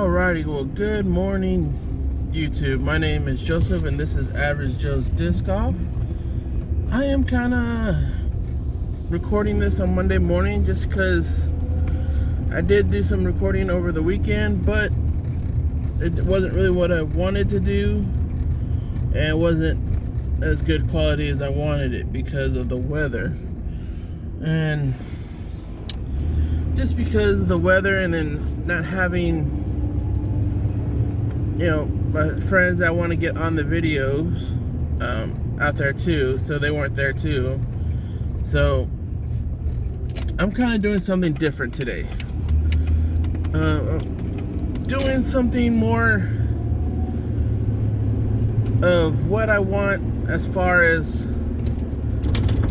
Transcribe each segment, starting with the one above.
Alrighty, well, good morning, YouTube. My name is Joseph, and this is Average Joe's Disc Golf. I am kind of recording this on Monday morning just because I did do some recording over the weekend, but it wasn't really what I wanted to do, and it wasn't as good quality as I wanted it because of the weather. And just because of the weather, and then not having, my friends that want to get on the videos out there too, so they weren't there too. So I'm kind of doing something different today. Doing something more of what I want as far as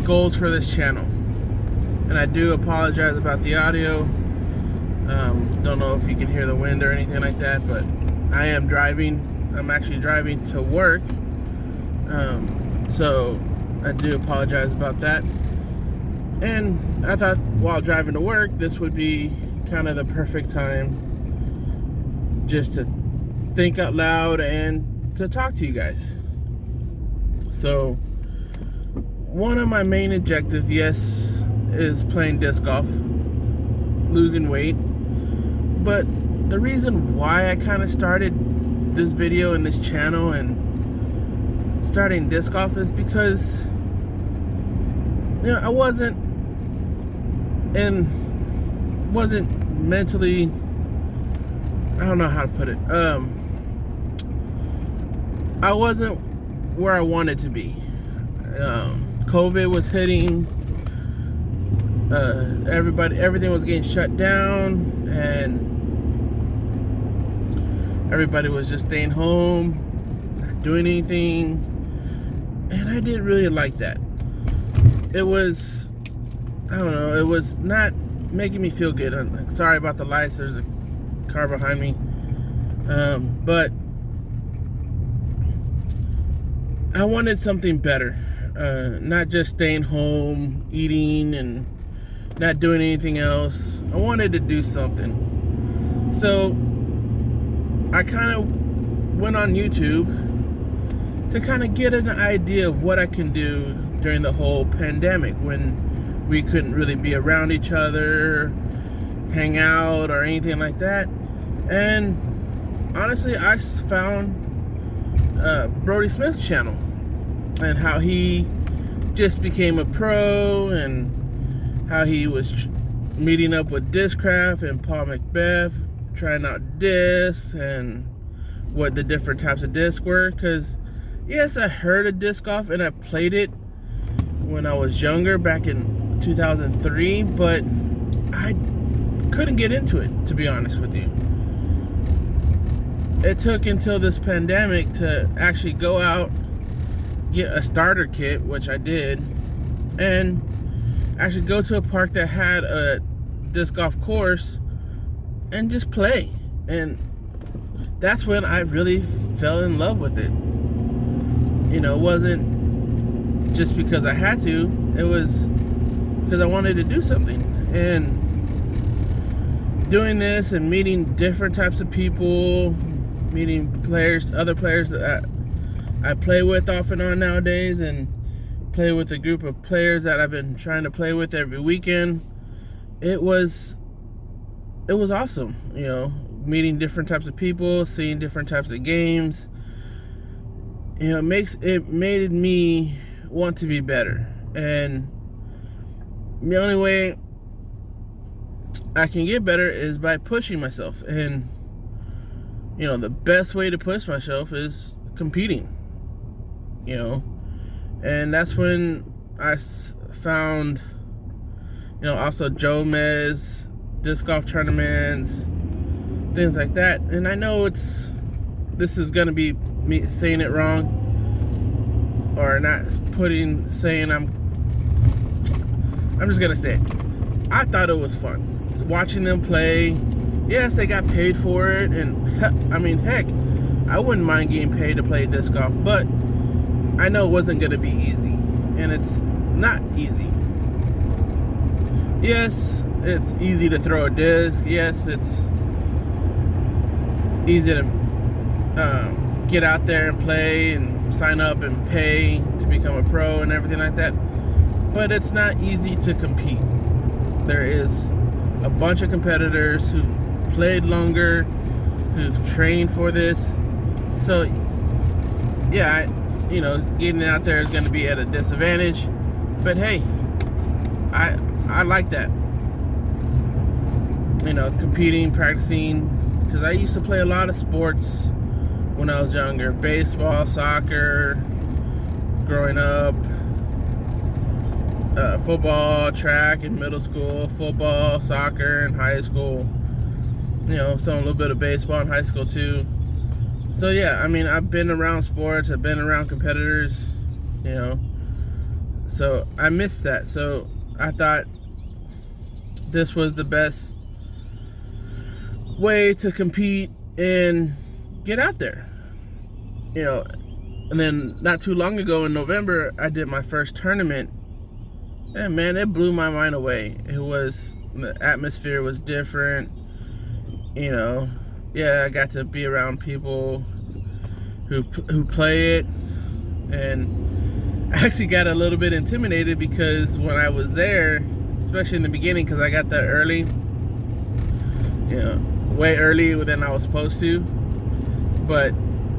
goals for this channel. And I do apologize about the audio. Don't know if you can hear the wind or anything like that, but I am driving. I'm actually driving to work. So I do apologize about that. And I thought while driving to work, this would be kind of the perfect time just to think out loud and to talk to you guys. So one of my main objectives, yes, is playing disc golf, losing weight. But the reason why I kind of started this video and this channel and starting disc golf is because I wasn't mentally, I don't know how to put it, I wasn't where I wanted to be. COVID was hitting. Everything was getting shut down, and everybody was just staying home, not doing anything, and I didn't really like that. It was, I don't know, it was not making me feel good. I'm sorry about the lights, there's a car behind me, but I wanted something better, not just staying home, eating, and not doing anything else. I wanted to do something. So I kind of went on YouTube to kind of get an idea of what I can do during the whole pandemic when we couldn't really be around each other, hang out, or anything like that. And honestly, I found Brody Smith's channel and how he just became a pro, and how he was meeting up with Discraft and Paul Macbeth, trying out discs and what the different types of discs were. Because yes, I heard of disc golf and I played it when I was younger, back in 2003, but I couldn't get into it, to be honest with you. It took until this pandemic to actually go out, get a starter kit, which I did, and actually go to a park that had a disc golf course and just play. And that's when I really fell in love with it. It wasn't just because I had to, it was because I wanted to do something. And doing this and meeting different types of people, meeting players, other players that I play with off and on nowadays, and play with a group of players that I've been trying to play with every weekend. It was awesome, meeting different types of people, seeing different types of games. It made me want to be better. And the only way I can get better is by pushing myself. And the best way to push myself is competing. And that's when I found, also Joe Mez, disc golf tournaments, things like that. And I know this is going to be me saying it wrong, or not saying I'm just going to say it. I thought it was fun. Watching them play. Yes, they got paid for it. And heck, I wouldn't mind getting paid to play disc golf, but I know it wasn't going to be easy, and it's not easy. Yes, it's easy to throw a disc. Yes, it's easy to get out there and play and sign up and pay to become a pro and everything like that. But it's not easy to compete. There is a bunch of competitors who've played longer, who've trained for this. So yeah, getting out there is going to be at a disadvantage. But hey, I like that. Competing, practicing, because I used to play a lot of sports when I was younger. Baseball, soccer, growing up, football, track in middle school, football, soccer in high school. Some a little bit of baseball in high school too. So yeah, I've been around sports, I've been around competitors, so I missed that. So I thought this was the best way to compete and get out there. And then not too long ago in November, I did my first tournament, and man, it blew my mind away. The atmosphere was different. Yeah, I got to be around people who play it, and I actually got a little bit intimidated because when I was there, especially in the beginning, because I got there early, way earlier than I was supposed to. But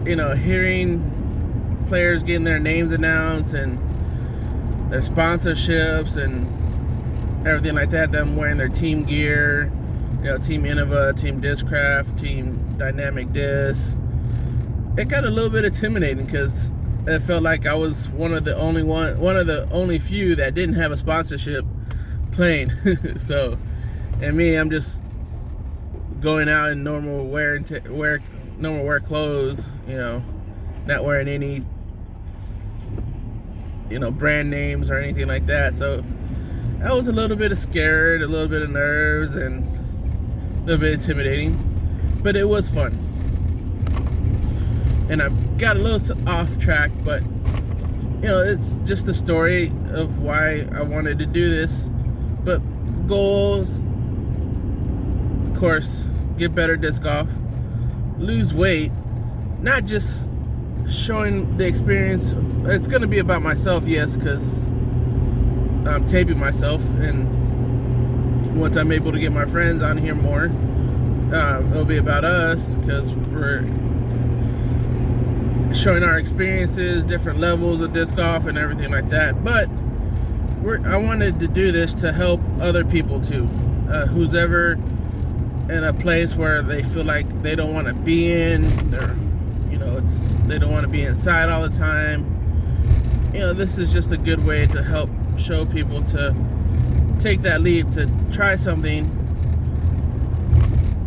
hearing players getting their names announced and their sponsorships and everything like that, them wearing their team gear, Team Innova, Team Discraft, Team Dynamic Disc, it got a little bit intimidating because it felt like I was one of the only few that didn't have a sponsorship playing. So, and me, I'm just going out in normal normal wear clothes, not wearing any, brand names or anything like that. So I was a little bit scared, a little bit of nerves, and a little bit intimidating, but it was fun. And I got a little off track, but it's just the story of why I wanted to do this. But goals, of course, get better disc golf, lose weight, not just showing the experience. It's going to be about myself, yes, because I'm taping myself, and once I'm able to get my friends on here more, it'll be about us, because we're showing our experiences, different levels of disc golf and everything like that. But I wanted to do this to help other people too, who's ever in a place where they feel like they don't want to be in, they don't want to be inside all the time. This is just a good way to help show people to take that leap, to try something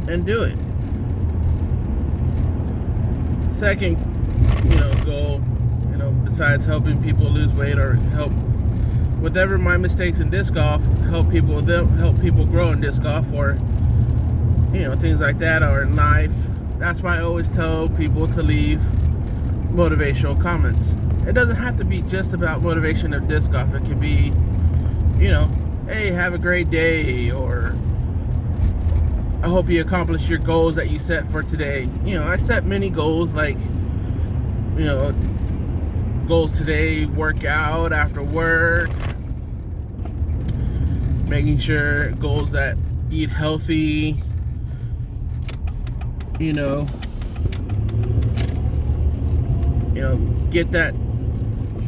and do it. Second, goal, besides helping people lose weight or help whatever my mistakes in disc golf, help people grow in disc golf, or things like that, or in life. That's why I always tell people to leave motivational comments. It doesn't have to be just about motivation of disc golf. It could be, hey, have a great day, or I hope you accomplish your goals that you set for today. I set many goals, like, goals today, work out after work, making sure, goals that eat healthy, get that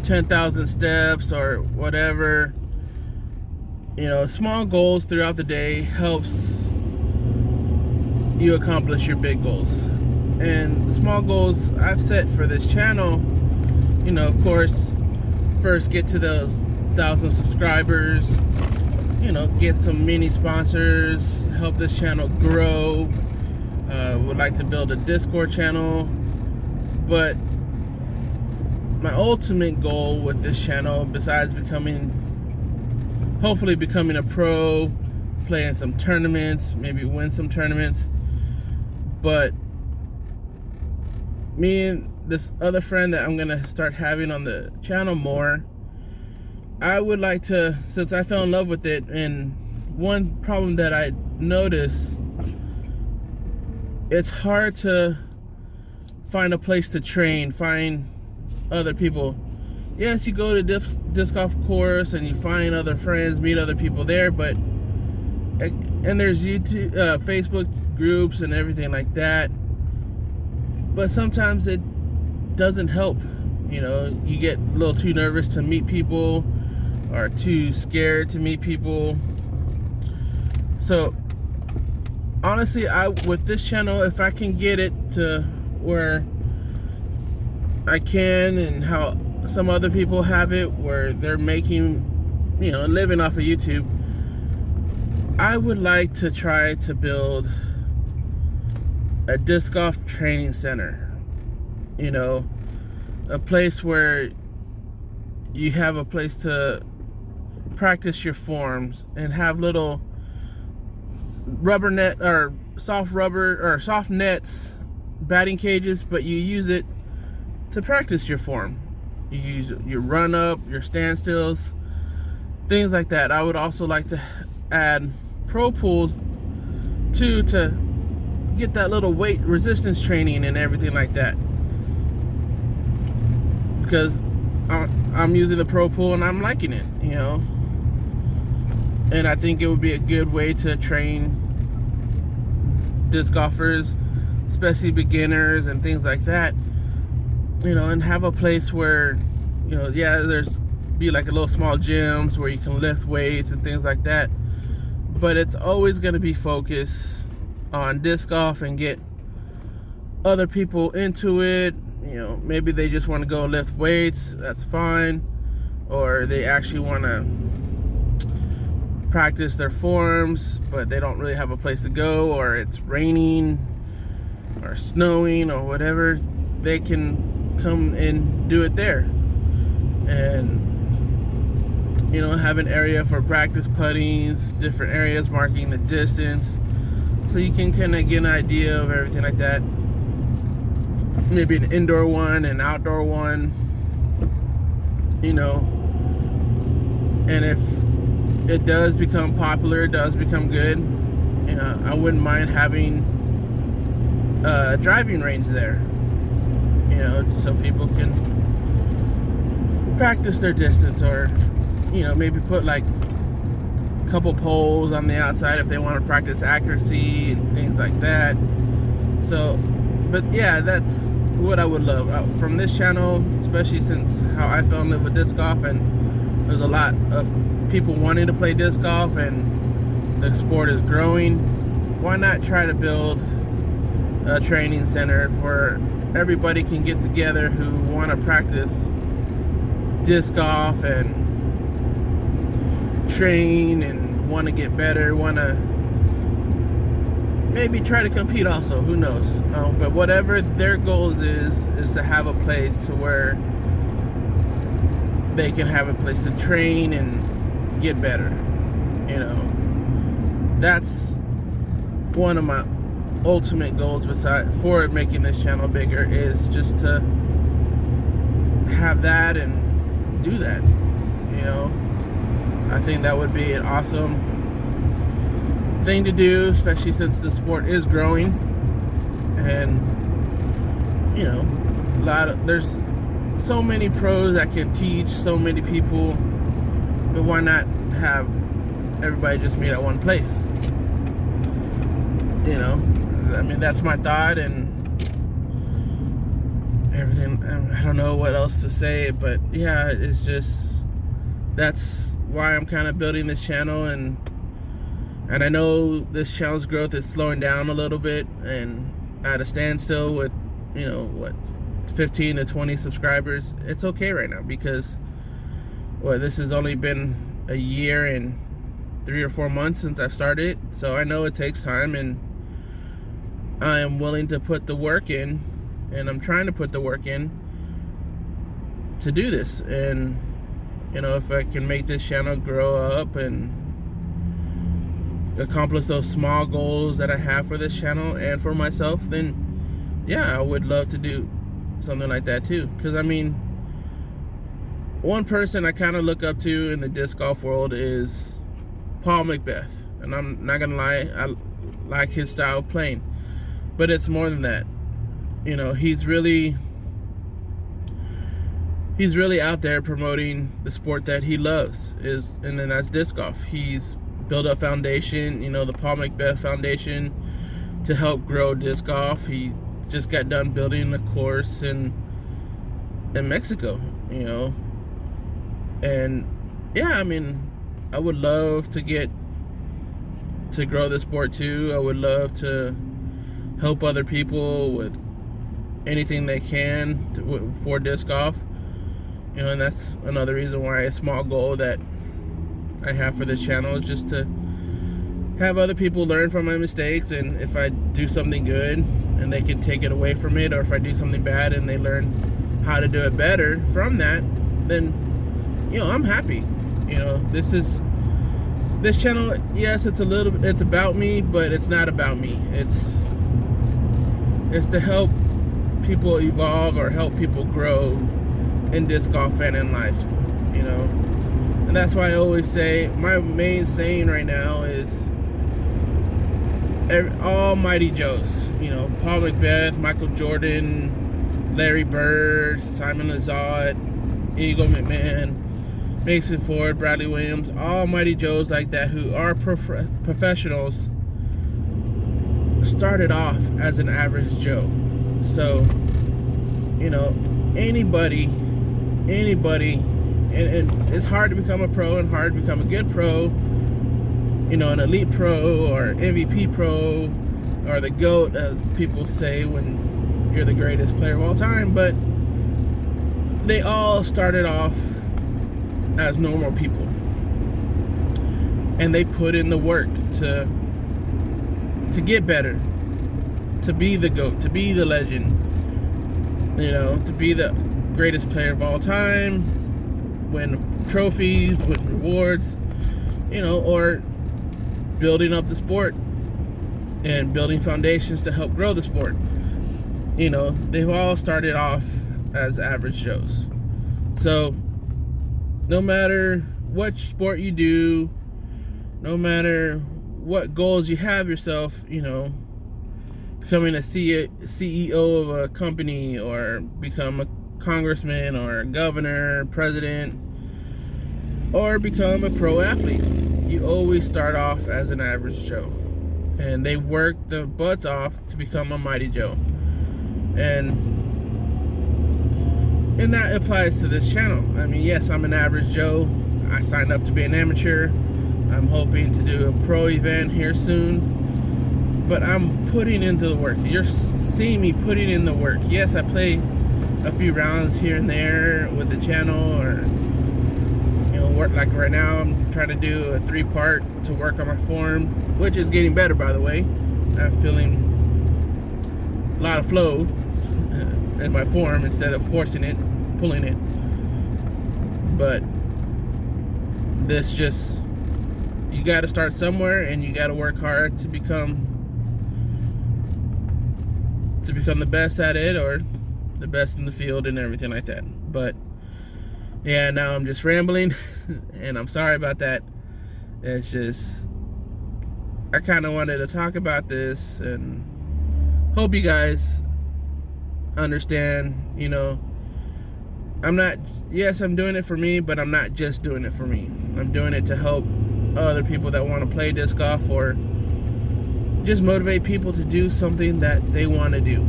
10,000 steps or whatever. Small goals throughout the day helps you accomplish your big goals. And the small goals I've set for this channel, of course, first get to those 1,000 subscribers, get some mini sponsors, help this channel grow. Would like to build a Discord channel, but my ultimate goal with this channel, besides hopefully becoming a pro, playing some tournaments, maybe win some tournaments, but me and this other friend that I'm gonna start having on the channel more, I would like to, since I fell in love with it, and one problem that I noticed, it's hard to find a place to train, find other people. Yes, you go to disc golf course and you find other friends, meet other people there, but and there's YouTube, Facebook groups and everything like that. But sometimes it doesn't help. You know, you get a little too nervous to meet people or too scared to meet people. So honestly, with this channel, if I can get it to where I can, and how some other people have it where they're making, you know, living off of YouTube, I would like to try to build a disc golf training center. You know, a place where you have a place to practice your forms and have little rubber net or soft rubber or soft nets, batting cages, but you use it to practice your form. You use your run up, your standstills, things like that. I would also like to add pro pools too, to get that little weight resistance training and everything like that, because I'm using the pro pool and I'm liking it, you know. And I think it would be a good way to train disc golfers, especially beginners and things like that, you know, and have a place where, you know, yeah, there's be like a little small gyms where you can lift weights and things like that, but it's always going to be focused on disc golf and get other people into it. You know, maybe they just want to go lift weights, that's fine, or they actually want to practice their forms, but they don't really have a place to go, or it's raining or snowing or whatever. They can come and do it there, and, you know, have an area for practice puttings, different areas marking the distance, so you can kind of get an idea of everything like that. Maybe an indoor one, an outdoor one, you know. And if it does become popular, it does become good, you know, I wouldn't mind having a driving range there, you know, so people can practice their distance, or, you know, maybe put like a couple poles on the outside if they want to practice accuracy and things like that. So, but yeah, that's what I would love from this channel, especially since how I fell in love with disc golf, and there's a lot of people wanting to play disc golf and the sport is growing. Why not try to build a training center where everybody can get together who want to practice disc golf and train and want to get better, want to maybe try to compete also, who knows. But whatever their goals is to have a place to where they can have a place to train and get better. You know, that's one of my ultimate goals for making this channel bigger, is just to have that and do that. You know, I think that would be an awesome thing to do, especially since the sport is growing, and, you know, there's so many pros that can teach so many people, but why not have everybody just meet at one place? You know, I mean, that's my thought and everything. I don't know what else to say, but yeah, it's just, that's why I'm kind of building this channel, and I know this channel's growth is slowing down a little bit and at a standstill with, you know, what, 15 to 20 subscribers. It's okay right now because, well, this has only been a year and 3 or 4 months since I started, so I know it takes time, and I am willing to put the work in, and I'm trying to put the work in to do this. And, you know, if I can make this channel grow up and accomplish those small goals that I have for this channel and for myself, then yeah, I would love to do something like that too. Because I mean, one person I kind of look up to in the disc golf world is Paul Macbeth, and I'm not gonna lie, I like his style of playing, but it's more than that. he's really out there promoting the sport that he loves, and then that's disc golf. He's built a foundation, the Paul Macbeth Foundation, to help grow disc golf. He just got done building a course in Mexico, and yeah, I would love to grow the sport too. I would love to help other people with anything they can for disc golf, and that's another reason why a small goal that I have for this channel is just to have other people learn from my mistakes, and if I do something good and they can take it away from it, or if I do something bad and they learn how to do it better from that, then I'm happy. This channel, yes, it's about me, but it's not about me. It's to help people evolve or help people grow in disc golf and in life, and that's why I always say, my main saying right now is all Mighty Joes, Paul Macbeth, Michael Jordan, Larry Bird, Simon Lizotte, Eagle McMahon, Mason Ford, Bradley Williams, all Mighty Joes like that who are professionals started off as an average Joe. So, anybody, and it's hard to become a pro and hard to become a good pro, an elite pro or MVP pro or the GOAT, as people say when you're the greatest player of all time, but they all started off as normal people, and they put in the work to get better, to be the GOAT, to be the legend, to be the greatest player of all time, win trophies, win rewards, or building up the sport and building foundations to help grow the sport. They've all started off as average Joes. So no matter what sport you do, no matter what goals you have yourself, becoming a CEO of a company, or become a congressman or a governor, president, or become a pro athlete, you always start off as an average Joe, and they work their butts off to become a Mighty Joe. And that applies to this channel. Yes, I'm an average Joe. I signed up to be an amateur. I'm hoping to do a pro event here soon, but I'm putting into the work. You're seeing me putting in the work. Yes, I play a few rounds here and there with the channel, or work. Like right now, I'm trying to do a 3-part to work on my form, which is getting better, by the way. I'm feeling a lot of flow in my form instead of forcing it, pulling it. But this just, you got to start somewhere, and you got to work hard to become the best at it, or the best in the field and everything like that. But yeah, now I'm just rambling, and I'm sorry about that. It's just, I kind of wanted to talk about this, and hope you guys understand. I'm doing it for me, but I'm not just doing it for me. I'm doing it to help other people that want to play disc golf, or just motivate people to do something that they want to do,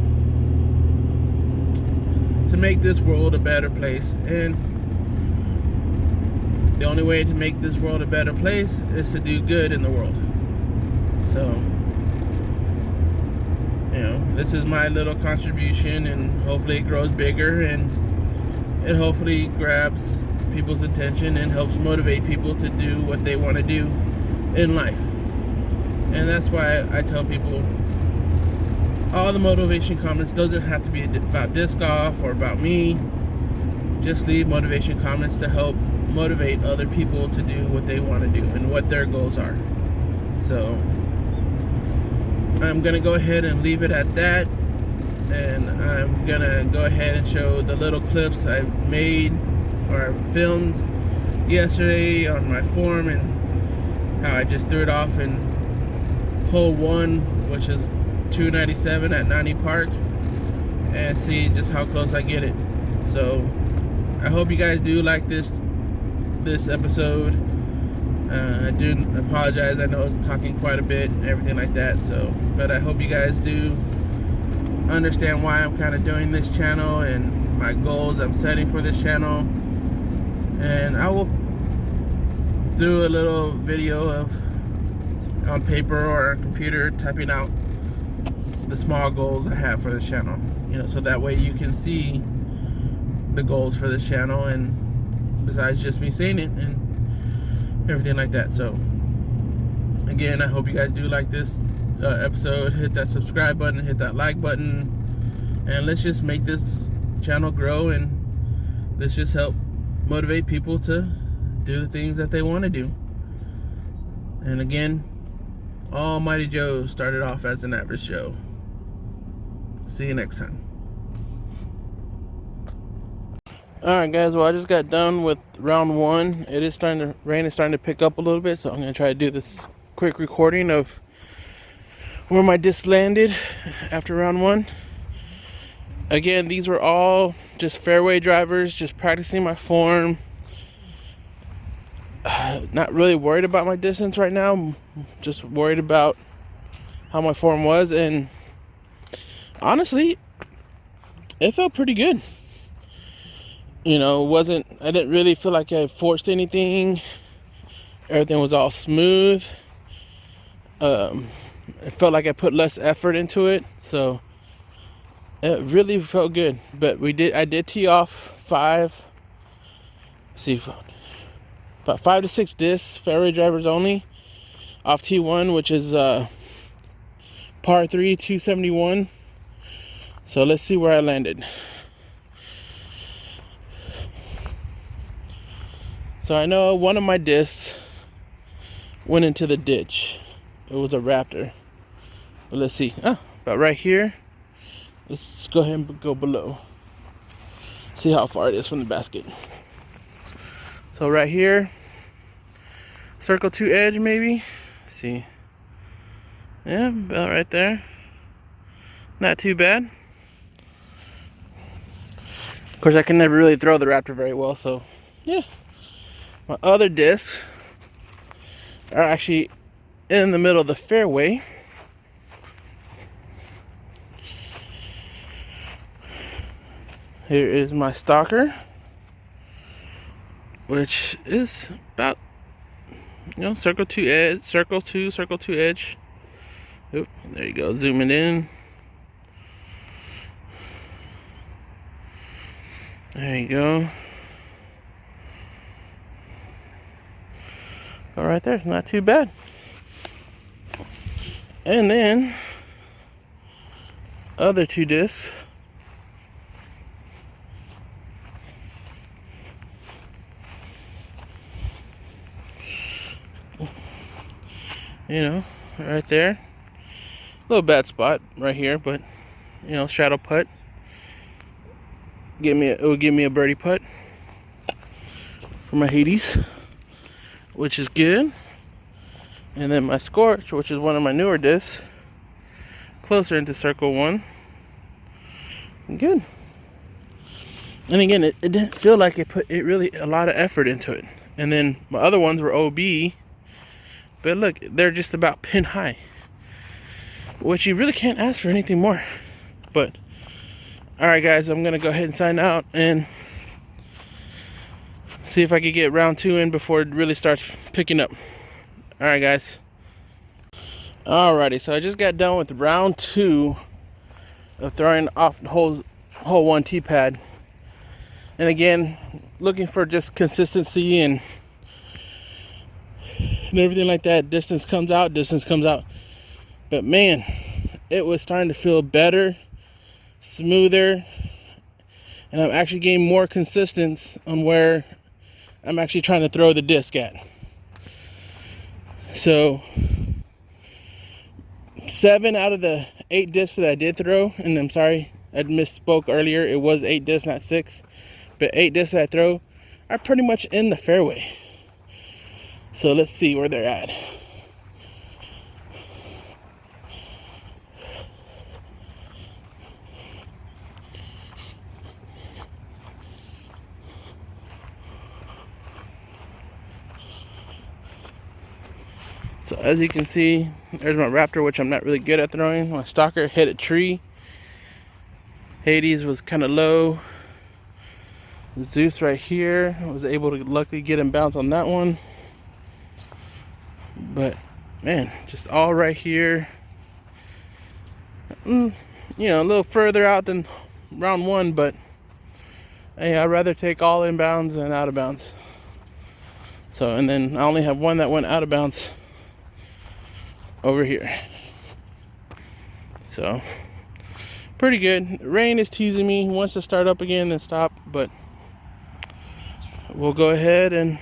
to make this world a better place. And the only way to make this world a better place is to do good in the world. So, this is my little contribution, and hopefully it grows bigger, and it hopefully grabs people's attention and helps motivate people to do what they want to do in life. And that's why I tell people, all the motivation comments doesn't have to be about disc golf or about me. Just leave motivation comments to help motivate other people to do what they want to do and what their goals are. So I'm gonna go ahead and leave it at that, and I'm gonna go ahead and show the little clips I made or filmed yesterday on my form, and how I just threw it off in hole 1, which is 297 at 90 Park, and see just how close I get it. So I hope you guys do like this episode. I do apologize. I know I was talking quite a bit and everything like that. So, but I hope you guys do understand why I'm kind of doing this channel and my goals I'm setting for this channel. And I will do a little video of on paper or on computer typing out the small goals I have for this channel, you know, so that way you can see the goals for this channel, and besides just me saying it and everything like that. So again, I hope you guys do like this episode. Hit that subscribe button, hit that like button, and let's just make this channel grow, and let's just help motivate people to do the things that they want to do. And again, Almighty Joe started off as an average Joe. See you next time. Alright guys, well I just got done with round one. It is starting to rain, is starting to pick up a little bit, so I'm going to try to do this quick recording of where my disc landed after round one. Again, these were all just fairway drivers, just practicing my form. Not really worried about my distance right now, just worried about how my form was, and honestly, it felt pretty good. You know, I didn't really feel like I forced anything. Everything was all smooth. It felt like I put less effort into it, so it really felt good. But I did tee off about 5 to 6 discs, fairway drivers only, off T1, which is par 3, 271. So let's see where I landed. So I know one of my discs went into the ditch. It was a Raptor. But let's see. About right here. Let's go ahead and go below. See how far it is from the basket. So right here, circle 2 edge maybe. Let's see. Yeah, about right there. Not too bad. Of course, I can never really throw the Raptor very well, so yeah. My other discs are actually in the middle of the fairway. Here is my stalker, which is about, circle 2 edge, circle 2 edge. Oop, there you go, zooming in. There you go. All right there, not too bad. And then other 2 discs. Right there. A little bad spot right here, but straddle putt. It will give me a birdie putt for my Hades, which is good. And then my Scorch, which is one of my newer discs, closer into circle 1. Good. And again, it didn't feel like it put really a lot of effort into it. And then my other ones were OB, but look, they're just about pin high, which you really can't ask for anything more. But alright guys, I'm gonna go ahead and sign out and see if I can get round 2 in before it really starts picking up. Alright guys. Alrighty, so I just got done with round 2 of throwing off hole 1 tee pad. And again, looking for just consistency and everything like that. Distance comes out. But man, it was starting to feel better, smoother, and I'm actually getting more consistent on where I'm actually trying to throw the disc at. So 7 out of the 8 discs that I did throw, and I'm sorry, I misspoke earlier, it was 8 discs, not 6, but 8 discs that I throw are pretty much in the fairway. So let's see where they're at. So as you can see, there's my raptor, which I'm not really good at throwing. My stalker hit a tree. Hades was kind of low. Zeus right here, I was able to luckily get him bounce on that one. But man, just all right here. You know, a little further out than round one, but hey, I'd rather take all inbounds than out of bounds. So, and then I only have one that went out of bounds over here. So, pretty good. Rain is teasing me. He wants to start up again and stop, but we'll go ahead and